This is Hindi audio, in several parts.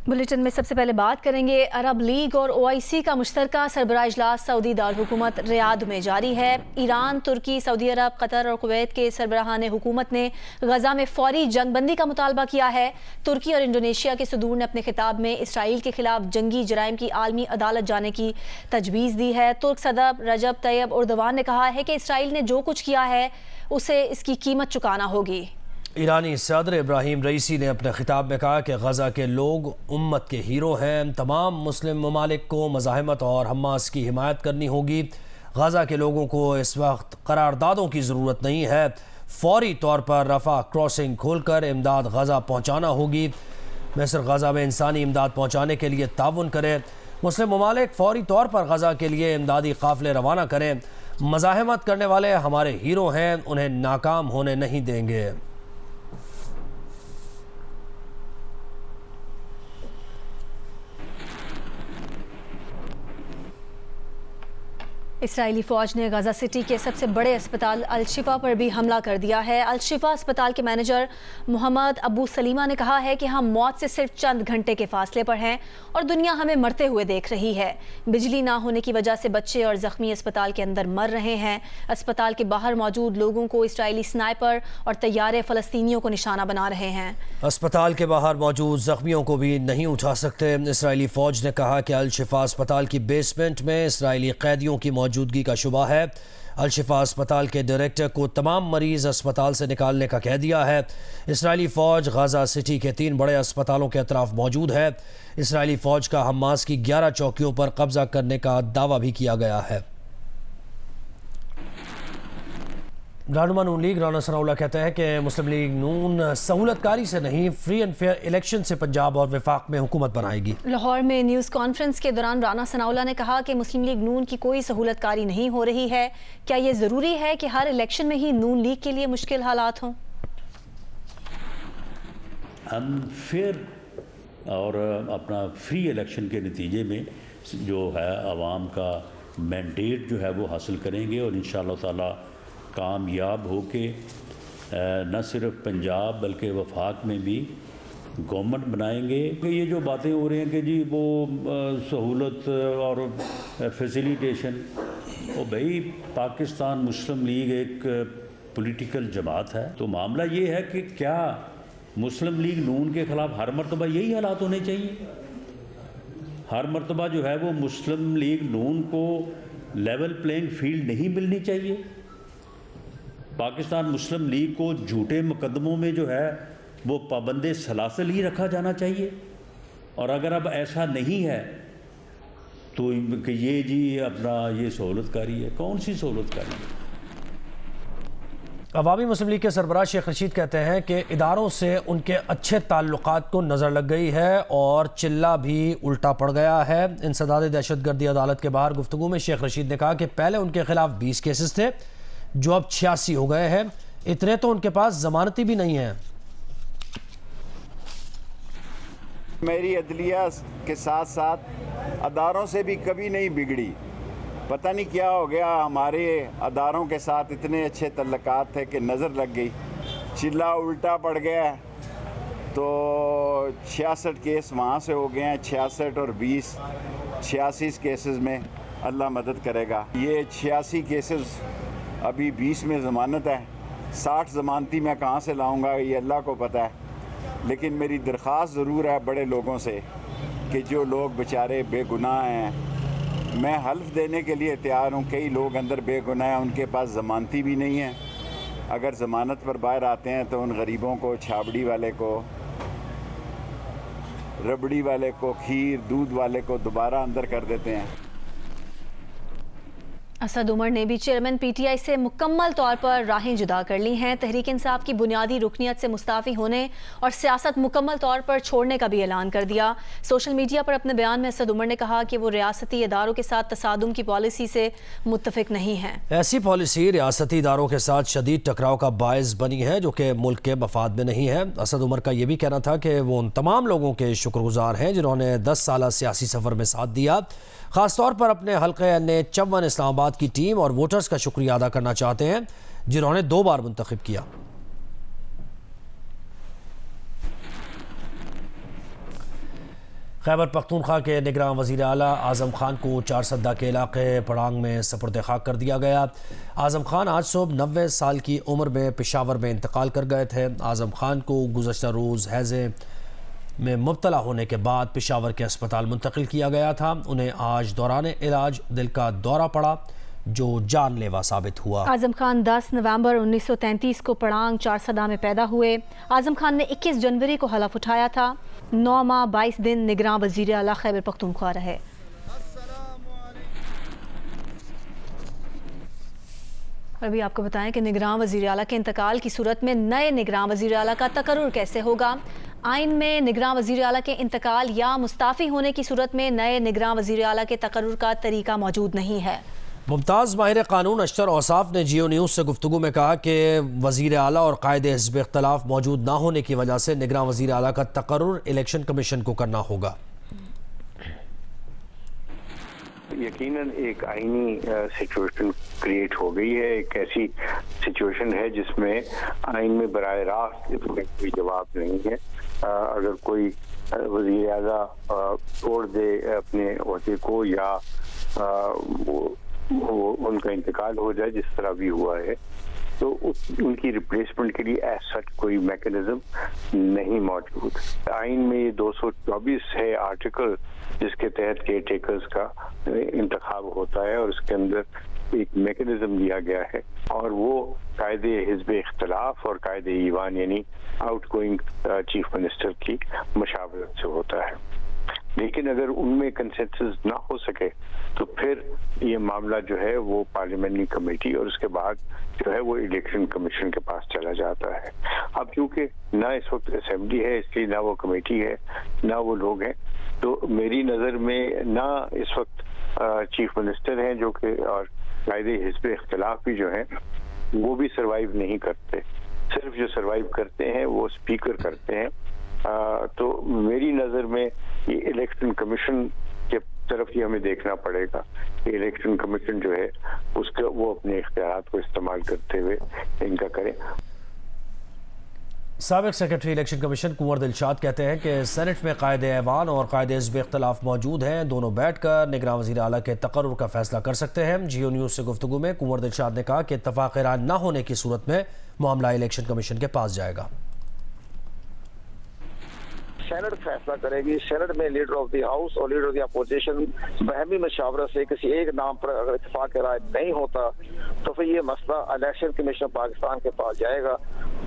बुलेटिन में सबसे पहले बात करेंगे अरब लीग और ओआईसी का मुश्तरका सरबराह इजलास सऊदी दारहुकूमत रियाद में जारी है। ईरान, तुर्की, सऊदी अरब, कतर और कुवैत के सरबराहान हुकूमत ने गजा में फौरी जंगबंदी का मुतालबा किया है। तुर्की और इंडोनेशिया के सदूर ने अपने खिताब में इसराइल के खिलाफ जंगी जराइम की आलमी अदालत जाने की तजवीज़ दी है। तुर्क सदर रजब तैयब उर्दवान ने कहा है कि इसराइल ने जो कुछ किया है उसे इसकी कीमत चुकाना होगी। ईरानी सदर इब्राहिम रईसी ने अपने खिताब में कहा कि गजा के लोग उम्मत के हीरो हैं। तमाम मुस्लिम ममालिक को मज़ाहमत और हमास की हिमायत करनी होगी। गजा के लोगों को इस वक्त करारदादों की ज़रूरत नहीं है। फौरी तौर पर रफ़ा क्रॉसिंग खोलकर इमदाद गजा पहुँचाना होगी। मिस्र गजा में इंसानी इमदाद पहुँचाने के लिए ताउन करे। मुस्लिम ममालिक फौरी तौर पर गजा के लिए इमदादी काफ़िले रवाना करें। मज़ाहमत करने वाले हमारे हीरो हैं, उन्हें नाकाम होने नहीं देंगे। इसराइली फ़ौज ने गजा सिटी के सबसे बड़े अस्पताल अल-शिफा पर भी हमला कर दिया है। अल-शिफा अस्पताल के मैनेजर मोहम्मद अबू सलीमा ने कहा है कि हम मौत से सिर्फ चंद घंटे के फासले पर हैं और दुनिया हमें मरते हुए देख रही है। बिजली ना होने की वजह से बच्चे और ज़ख्मी अस्पताल के अंदर मर रहे हैं। अस्पताल के बाहर मौजूद लोगों को इसराइली स्नाइपर और तैयारे फ़लस्तीनियों को निशाना बना रहे हैं। अस्पताल के बाहर मौजूद ज़ख्मियों को भी नहीं उठा सकते। इसराइली फ़ौज ने कहा कि अल-शिफा अस्पताल की बेसमेंट में इसराइली कैदियों की मौजूदगी का शुबा है। अल-शिफा अस्पताल के डायरेक्टर को तमाम मरीज अस्पताल से निकालने का कह दिया है। इसराइली फ़ौज गजा सिटी के 3 बड़े अस्पतालों के अतराफ मौजूद है। इसराइली फ़ौज का हमास की 11 चौकियों पर कब्जा करने का दावा भी किया गया है। रहनुमा नून लीग राना सनाउल्लाह कहते हैं कि मुस्लिम लीग नून सहूलतकारी से नहीं, फ्री एंड फेयर इलेक्शन से पंजाब और वफाक में हुकूमत बनाएगी। लाहौर में न्यूज़ कॉन्फ्रेंस के दौरान राना सनाउल्लाह ने कहा कि मुस्लिम लीग नून की कोई सहूलतकारी नहीं हो रही है। क्या ये ज़रूरी है कि हर इलेक्शन में ही नून लीग के लिए मुश्किल हालात हों? हम फेयर और अपना फ्री इलेक्शन के नतीजे में जो है आवाम का मैंडेट जो है वो हासिल करेंगे और इंशाअल्लाह ताला कामयाब हो के न सिर्फ पंजाब बल्कि वफाक में भी गवर्नमेंट बनाएंगे। ये जो बातें हो रही हैं कि जी वो सहूलत और फैसिलिटेशन, वो भाई पाकिस्तान मुस्लिम लीग एक पॉलिटिकल जमात है। तो मामला ये है कि क्या मुस्लिम लीग नून के ख़िलाफ़ हर मरतबा यही हालात होने चाहिए? हर मरतबा जो है वो मुस्लिम लीग नून को लेवल प्लेइंग फील्ड नहीं मिलनी चाहिए? पाकिस्तान मुस्लिम लीग को झूठे मुकदमों में जो है वो पाबंदे सलासल ही रखा जाना चाहिए। और अगर अब ऐसा नहीं है तो कि ये जी अपना ये सहूलतकारी है, कौन सी सहूलतकारी है? अवामी मुस्लिम लीग के सरबराह शेख रशीद कहते हैं कि इदारों से उनके अच्छे ताल्लुकात को नज़र लग गई है और चिल्ला भी उल्टा पड़ गया है। इंसदाद दहशतगर्दी अदालत के बाहर गुफ्तगू में शेख रशीद ने कहा कि पहले उनके खिलाफ 20 केसेस थे जो अब 86 हो गए हैं। इतने तो उनके पास जमानती भी नहीं है। मेरी अदलिया के साथ साथ अदारों से भी कभी नहीं बिगड़ी। पता नहीं क्या हो गया, हमारे अदारों के साथ इतने अच्छे तल्लुकात थे कि नज़र लग गई, चिल्ला उल्टा पड़ गया। तो 66 केस वहाँ से हो गए हैं। 66 और 20 86 केसेस में अल्लाह मदद करेगा। ये 86 केसेस अभी 20 में ज़मानत है। 60 ज़मानती मैं कहाँ से लाऊंगा ये अल्लाह को पता है। लेकिन मेरी दरख्वास्त ज़रूर है बड़े लोगों से कि जो लोग बेचारे बेगुनाह हैं, मैं हल्फ देने के लिए तैयार हूँ। कई लोग अंदर बेगुनाह हैं, उनके पास ज़मानती भी नहीं है। अगर ज़मानत पर बाहर आते हैं तो उन गरीबों को, छाबड़ी वाले को, रबड़ी वाले को, खीर दूध वाले को दोबारा अंदर कर देते हैं। असद उमर ने भी चेयरमैन पीटीआई से मुकम्मल तौर पर राहें जुदा कर ली हैं। तहरीक इंसाफ की बुनियादी रुकनियत से मुस्ताफ़ी होने और सियासत मुकम्मल तौर पर छोड़ने का भी ऐलान कर दिया। सोशल मीडिया पर अपने बयान में असद उमर ने कहा कि वो रियासती इदारों के साथ तसादुम की पॉलिसी से मुत्तफिक नहीं है। ऐसी पॉलिसी रियासती इदारों के साथ शदीद टकराव का बायस बनी है जो कि मुल्क के मफाद में नहीं है। असद उमर का यह भी कहना था कि वो उन तमाम लोगों के शुक्रगुजार हैं जिन्होंने 10 साल सियासी सफ़र में साथ दिया। ख़ासतौर पर अपने हल्के ने इस्लामाबाद की टीम और वोटर्स का शुक्रिया अदा करना चाहते हैं जिन्होंने 2 बार मुंतखब किया। खैबर पख्तूनख्वा के निगरान वज़ीर आला आज़म खान को चारसद्दा के इलाके पड़ांग में सपुर्द खाक कर दिया गया। आज़म खान आज सुबह 90 साल की उम्र में पेशावर में इंतकाल कर गए थे। आज़म खान को गुज़श्ता रोज़ हैज़े में मुब्तला होने के बाद पेशावर के अस्पताल मुंतकिल किया गया था। उन्हें आज दौरान इलाज दिल का दौरा पड़ा जो जानलेवा साबित हुआ। आज़म खान 10 नवंबर 1933 को पड़ांग चारसदा में पैदा हुए। आज़म खान ने 21 जनवरी को हलफ उठाया था। 9 माह 22 दिन निगरान वज़ीर आला खैबर पख्तूनख्वा रहे। अभी आपको बताएं कि निगरान वज़ीर आला के इंतकाल की सूरत में नए निगरान वज़ीर आला का तकर्रुर कैसे होगा। आइन में निगरान वज़ीर आला के इंतकाल या मुस्ताफ़ी होने की सूरत में नए निगरान वज़ीर आला के तकर्रुर का तरीका मौजूद नहीं है। मुमताज़ माहिर कानून अशतर औसाफ ने जियो न्यूज़ से गुफ्तगू में कहा कि वज़ीर आला और कायदे हिज़्ब इख्तलाफ मौजूद ना होने की वजह से निगरान वज़ीर आला का तकर्रुर इलेक्शन कमीशन को करना होगा। यकीनन एक आईनी सिचुएशन क्रिएट हो गई है। एक ऐसी सिचुएशन है जिसमें आइन में बराह रास्त इसमें कोई जवाब नहीं है। अगर कोई वज़ीर आला छोड़ दे अपने ओहदे को या वो उनका इंतकाल हो जाए जिस तरह भी हुआ है, तो उनकी रिप्लेसमेंट के लिए एज सच कोई मैकेनिज्म नहीं मौजूद। आइन में ये 224 है आर्टिकल जिसके तहत केयर टेकर्स का इंतखाब होता है और उसके अंदर एक मैकेनिज्म दिया गया है और वो कायदे हिज़्ब इख्तलाफ और कायदे ईवान यानी आउटगोइंग चीफ मिनिस्टर की मशावरत से होता है। लेकिन अगर उनमें कंसेंसस ना हो सके तो फिर ये मामला जो है वो पार्लियामेंट्री कमेटी और उसके बाद जो है वो इलेक्शन कमीशन के पास चला जाता है। अब क्योंकि ना इस वक्त असेंबली है इसलिए ना वो कमेटी है ना वो लोग हैं, तो मेरी नज़र में ना इस वक्त चीफ मिनिस्टर हैं जो कि और कायदे हिज़्ब इख्तिलाफ भी जो हैं वो भी सरवाइव नहीं करते। सिर्फ जो सरवाइव करते हैं वो स्पीकर करते हैं। तो मेरी नज़र में ये इलेक्शन कमीशन के तरफ ही हमें देखना पड़ेगा कि इलेक्शन कमीशन जो है उसका वो अपने इख्तियारात को इस्तेमाल करते हुए इनका करें। साबिक सेक्रेटरी इलेक्शन कमीशन कुंवर दिलशाद कहते हैं कि सेनेट में कायदे ऐवान और कायदे हिज़्ब इख्तिलाफ मौजूद हैं। दोनों बैठकर निगरान वज़ीर आला के तकर्रुर का फैसला कर सकते हैं। जियो न्यूज़ से गुफ्तगू में कुंवर दिलशाद ने कहा कि इत्तफाक़ राय न होने की सूरत में मामला इलेक्शन कमीशन के पास जाएगा। सेनेट फैसला करेगी। सेनेट में लीडर ऑफ द हाउस और लीडर ऑफ द अपोजिशन बहमी मशावरत से किसी एक नाम पर अगर इत्तेफाक राय नहीं होता तो फिर ये मसला इलेक्शन कमीशन पाकिस्तान के पास जाएगा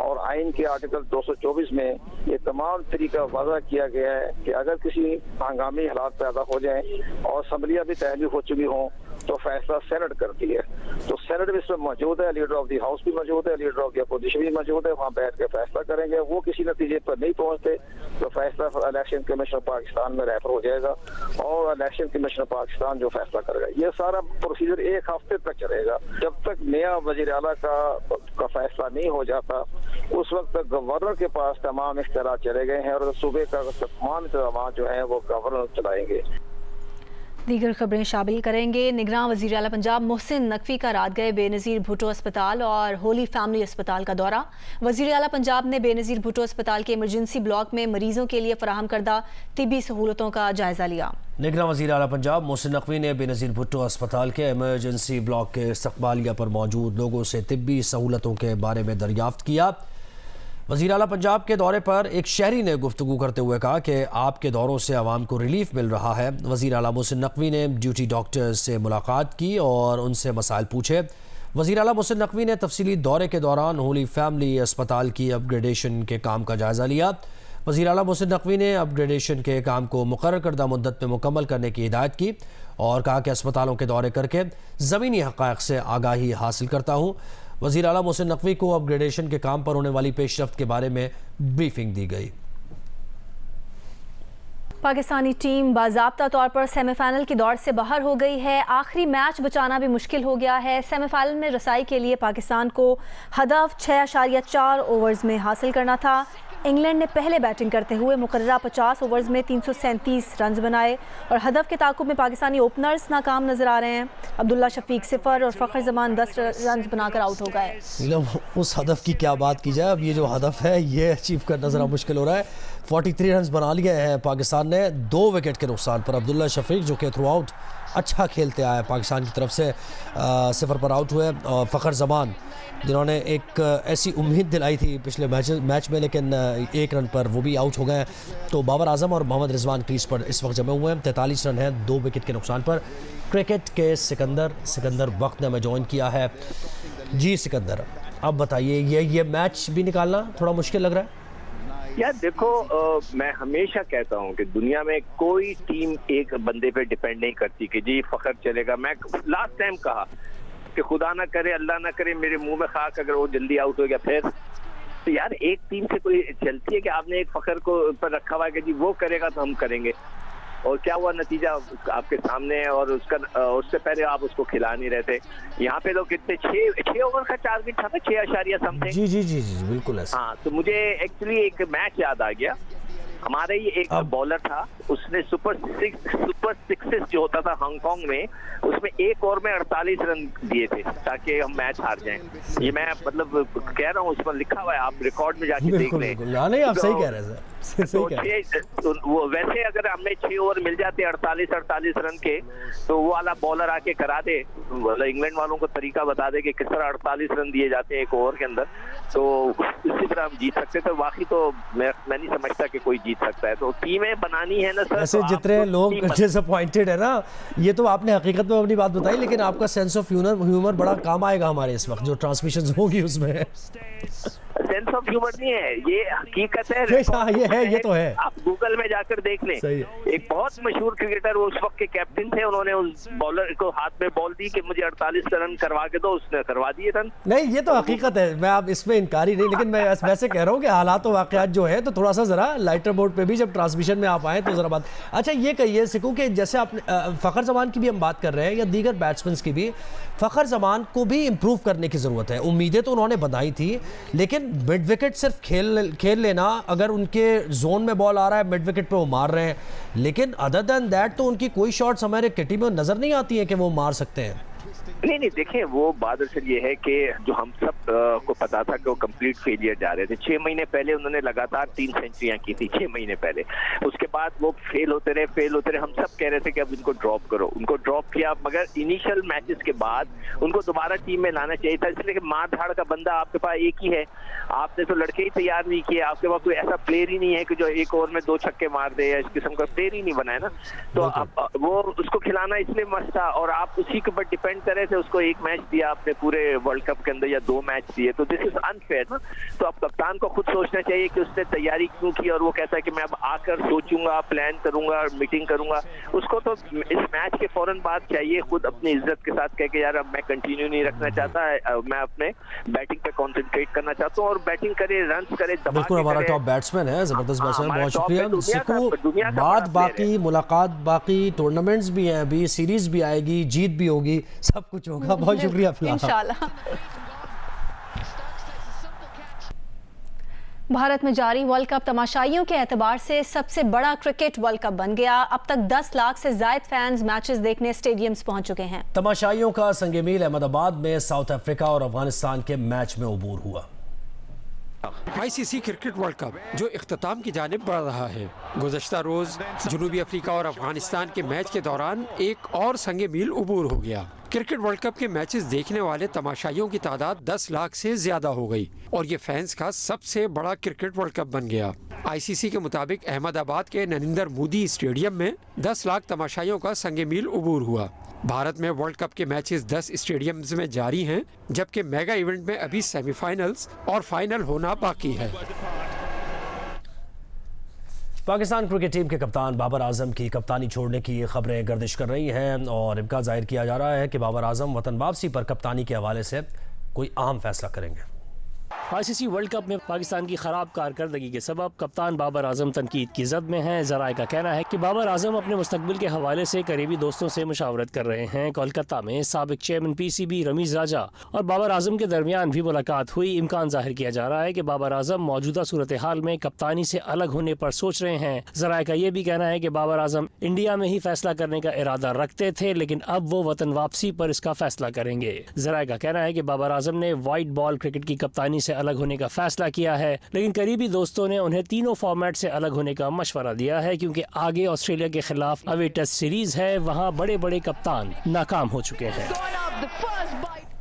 और आइन के आर्टिकल 224 में ये तमाम तरीका वाज़ा किया गया है कि अगर किसी हंगामी हालात पैदा हो जाए और असम्बलियाँ भी तहलीफ हो चुकी हों तो फैसला सेनेट करती है। तो सेनेट भी इसमें मौजूद है, लीडर ऑफ द हाउस भी मौजूद है, लीडर ऑफ द अपोजिशन भी मौजूद है। वहाँ बैठ के फैसला करेंगे। वो किसी नतीजे पर नहीं पहुँचते तो फैसला इलेक्शन कमीशन पाकिस्तान में रेफर हो जाएगा और इलेक्शन कमीशन पाकिस्तान जो फैसला करेगा। ये सारा प्रोसीजर 1 हफ्ते तक चलेगा। जब तक नया वज़ीर आला का फैसला नहीं हो जाता उस वक्त तक गवर्नर के पास तमाम इख्तियार चले गए हैं और सूबे का तमाम इंतजाम जो है वो गवर्नर चलाएंगे। दीगर खबरें शामिल करेंगे। निगरान वज़ीर आला पंजाब मोहसिन नकवी का रात गए बेनज़ीर भुट्टो अस्पताल और होली फैमिली अस्पताल का दौरा। वज़ीर आला पंजाब ने बेनज़ीर भुट्टो अस्पताल के इमरजेंसी ब्लॉक में मरीजों के लिए फराहम करदा तिब्बी सहूलतों का जायजा लिया। निगरान वज़ीर आला पंजाब मोहसिन नकवी ने बेनज़ीर भुट्टो अस्पताल के इमरजेंसी ब्लॉक के इस्तक़बालिया पर मौजूद लोगों से तिब्बी सहूलतों के बारे में दरियाफ्त किया। वज़ीर आला पंजाब के दौरे पर एक शहरी ने गुफ्तगू करते हुए कहा कि आपके दौरों से आवाम को रिलीफ मिल रहा है। वज़ीर आला मोहसिन नकवी ने ड्यूटी डॉक्टर्स से मुलाकात की और उनसे मसाइल पूछे। वज़ीर आला मोहसिन नकवी ने तफसीली दौरे के दौरान होली फैमिली अस्पताल की अपग्रेडेशन के काम का जायज़ा लिया। वज़ीर आला मोहसिन नकवी ने अपग्रेडेशन के काम को मुकर्रर करदा मुद्दत में मुकम्मल करने की हिदायत की और कहा कि अस्पतालों के दौरे करके ज़मीनी हक़ाइक़ से आगाही हासिल करता हूँ। वज़ीर आला मोहसिन नकवी को अपग्रेडेशन के काम पर होने वाली पेशरफ्त के बारे में ब्रीफिंग दी गई। पाकिस्तानी टीम बाज़ाब्ता तौर पर सेमीफाइनल की दौड़ से बाहर हो गई है। आखिरी मैच बचाना भी मुश्किल हो गया है। सेमीफाइनल में रसाई के लिए पाकिस्तान को हदफ 6.4 ओवर्स में हासिल करना था। इंग्लैंड ने पहले बैटिंग करते हुए मुकर्ररा 50 ओवर्स में 337 रन बनाए और हदफ के ताकुब में पाकिस्तानी ओपनर्स नाकाम नजर आ रहे हैं। अब्दुल्ला शफीक 0 और फ़खर जमान 10 रन बनाकर आउट हो गए। उस हदफ की क्या बात की जाए, अब ये जो हदफ है ये अचीव करना ज़रा मुश्किल हो रहा है। 43 रन बना लिए हैं पाकिस्तान ने 2 विकेट के नुकसान पर। अब्दुल्ला शफीक जो कि थ्रू आउट अच्छा खेलते आए पाकिस्तान की तरफ से 0 पर आउट हुए, और फ़खर जमान जिन्होंने एक ऐसी उम्मीद दिलाई थी पिछले मैच में, लेकिन 1 रन पर वो भी आउट हो गए। तो बाबर आजम और मोहम्मद रिजवान क्रीज पर इस वक्त जमे हुए हैं। 43 रन हैं 2 विकेट के नुकसान पर। क्रिकेट के सिकंदर वक्त ने हमें ज्वाइन किया है। जी सिकंदर, अब बताइए, ये मैच भी निकालना थोड़ा मुश्किल लग रहा है? यार देखो, मैं हमेशा कहता हूँ कि दुनिया में कोई टीम एक बंदे पे डिपेंड नहीं करती कि जी फखर चलेगा। मैं लास्ट टाइम कहा कि खुदा ना करे, अल्लाह ना करे, मेरे मुंह में खाक, अगर वो जल्दी आउट हो गया फिर तो यार एक टीम से कोई चलती है कि आपने एक फखर को पर रखा हुआ है कि जी वो करेगा तो हम करेंगे, और क्या हुआ नतीजा आपके सामने है। और उससे पहले आप उसको खिला नहीं रहे थे। यहाँ पे लोग कितने 6 ओवर का टारगेट था ना, 6 समथिंग। जी जी जी जी बिल्कुल ऐसा। हाँ, तो मुझे एक्चुअली एक मैच याद आ गया। हमारे ही एक बॉलर था, उसने सुपर सिक्सेस जो होता था हांगकांग में, उसमें 1 ओवर में 48 रन दिए थे ताकि हम मैच हार जाएं। ये मैं मतलब कह रहा हूँ, उस पर लिखा हुआ है, आप रिकॉर्ड में जाके देख लें। नहीं, आप सही कह रहे हैं सर। तो वो वैसे अगर हमें 6 ओवर मिल जाते 48 रन के, तो वो वाला बॉलर आके करा दे, इंग्लैंड वालों को तरीका बता दे कि किस तरह 48 रन दिए जाते हैं 1 ओवर के अंदर, तो इसी तरह हम जीत सकते थे। बाकी तो मैं नहीं समझता कि कोई जीत सकता है। तो टीमें बनानी है ना सर। ऐसे तो जितने लोग डिसअपॉइंटेड है ना, ये तो आपने हकीकत में अपनी बात बताई, लेकिन आपका सेंस ऑफ ह्यूमर बड़ा काम आएगा हमारे इस वक्त जो ट्रांसमिशन होगी उसमें। सेंस ऑफ ह्यूमर नहीं है, ये हकीकत है। ये तो है। आप गूगल में जाकर देख लें। एक बहुत मशहूर क्रिकेटर, वो उस वक्त के कैप्टन थे, उन्होंने उस बॉलर को हाथ में बॉल दी कि मुझे 48 रन करवा के दो, उसने करवा दिए रन। नहीं, ये तो हकीकत है, मैं आप इसमें इनकारी नहीं, लेकिन मैं वैसे कह रहा हूँ कि हालात और वाकयात जो है, तो थोड़ा सा जरा लाइटर बोर्ड पे भी जब ट्रांसमिशन में आप आए तो जरा बात। अच्छा ये कहिए सिकू कि जैसे आपने फ़खर जमान की भी हम बात कर रहे हैं या दीगर बैट्समैन की भी, फ़खर जमान को भी इम्प्रूव करने की ज़रूरत है। उम्मीदें तो उन्होंने बनाई थी, लेकिन मिड विकेट सिर्फ खेल लेना, अगर उनके जोन में बॉल आ रहा है मिड विकेट पे वो मार रहे हैं, लेकिन अदर देन दैट तो उनकी कोई शॉट्स हमारे किटी में नज़र नहीं आती है कि वो मार सकते हैं। नहीं देखिए, वो बात असल ये है कि जो हम सब को पता था कि वो कंप्लीट फेलियर जा रहे थे। 6 महीने पहले उन्होंने लगातार 3 सेंचुरियां की थी 6 महीने पहले। उसके बाद वो फेल होते रहे। हम सब कह रहे थे कि अब इनको ड्रॉप करो। उनको ड्रॉप किया, मगर इनिशियल मैचेस के बाद उनको दोबारा टीम में लाना चाहिए था, इसलिए कि मार धाड़ का बंदा आपके पास एक ही है। आपने तो लड़के ही तैयार नहीं किए, आपके पास कोई ऐसा प्लेयर ही नहीं है कि जो 1 ओवर में 2 छक्के मार दे, या इस किस्म का प्लेयर ही नहीं बना है ना। तो अब वो उसको खिलाना इसलिए मस्त था, और आप उसी के ऊपर डिपेंड कर रहे थे। उसको 1 मैच दिया आपने पूरे वर्ल्ड कप के अंदर, या 2 मैच दिए, तो दिस इज अनफेयर ना। तो अब कप्तान को खुद सोचना चाहिए कि उसने तैयारी क्यों की, और वो कहता है कि मैं अब आकर सोचूंगा, प्लान करूंगा, मीटिंग करूंगा। उसको तो इस मैच के फौरन बाद चाहिए खुद अपनी इज्जत के साथ कह के यार अब मैं कंटिन्यू नहीं रखना चाहता, मैं अपने बैटिंग पे कंसंट्रेट करना चाहता हूँ, और बैटिंग करे, रन करे। बिल्कुल, हमारा टॉप बैट्समैन है, जबरदस्त बैट्समैन, बहुत शुक्रिया। बात बाकी, मुलाकात बाकी, टूर्नामेंट्स भी हैं, अभी सीरीज भी आएगी, जीत भी होगी, सब कुछ होगा। बहुत शुक्रिया इंशाल्लाह। भारत में जारी वर्ल्ड कप तमाशाइयों के एतबार से सबसे बड़ा क्रिकेट वर्ल्ड कप बन गया। अब तक 10 लाख से ज्यादा फैंस मैचेस देखने स्टेडियम्स पहुंच चुके हैं। तमाशाइयों का संगमील अहमदाबाद में साउथ अफ्रीका और अफगानिस्तान के मैच में उबूर हुआ। ICC क्रिकेट वर्ल्ड कप जो इख्तिताम की जानिब बढ़ रहा है। गुज़श्ता रोज़ जनूबी अफ्रीका और अफगानिस्तान के मैच के दौरान एक और संगे मील उबूर हो गया। क्रिकेट वर्ल्ड कप के मैचेस देखने वाले तमाशाइयों की तादाद 10 लाख से ज्यादा हो गई, और ये फैंस का सबसे बड़ा क्रिकेट वर्ल्ड कप बन गया। ICC के मुताबिक अहमदाबाद के नरेंद्र मोदी स्टेडियम में 10 लाख तमाशाइयों का संगे मील उबूर हुआ। भारत में वर्ल्ड कप के मैचेस 10 स्टेडियम्स में जारी हैं, जबकि मेगा इवेंट में अभी सेमीफाइनल्स और फाइनल होना बाकी है। पाकिस्तान क्रिकेट टीम के कप्तान बाबर आजम की कप्तानी छोड़ने की खबरें गर्दिश कर रही हैं, और इम्कान जाहिर किया जा रहा है कि बाबर आजम वतन वापसी पर कप्तानी के हवाले से कोई अहम फैसला करेंगे। ICC वर्ल्ड कप में पाकिस्तान की खराब कारकर्दगी के सबब कप्तान बाबर आजम तनकीद की जद में हैं। ज़राए का कहना है कि बाबर आजम अपने मुस्तकबिल के हवाले से करीबी दोस्तों से मुशावरत कर रहे हैं। कोलकाता में साबिक चेयरमैन PCB रमीज राजा और बाबर आजम के दरमियान भी मुलाकात हुई। इम्कान जाहिर किया जा रहा है कि बाबर आजम मौजूदा सूरत हाल में कप्तानी से अलग होने पर सोच रहे हैं। ज़राए का यह भी कहना है कि बाबर आजम इंडिया में ही फैसला करने का इरादा रखते थे, लेकिन अब वो वतन वापसी पर इसका फैसला करेंगे। ज़राए का कहना है कि बाबर आजम ने वाइट बॉल क्रिकेट की कप्तानी से अलग होने का फैसला किया है, लेकिन करीबी दोस्तों ने उन्हें तीनों फॉर्मेट से अलग होने का मशवरा दिया है क्योंकि आगे ऑस्ट्रेलिया के खिलाफ अवे टेस्ट सीरीज है, वहाँ बड़े बड़े कप्तान नाकाम हो चुके हैं।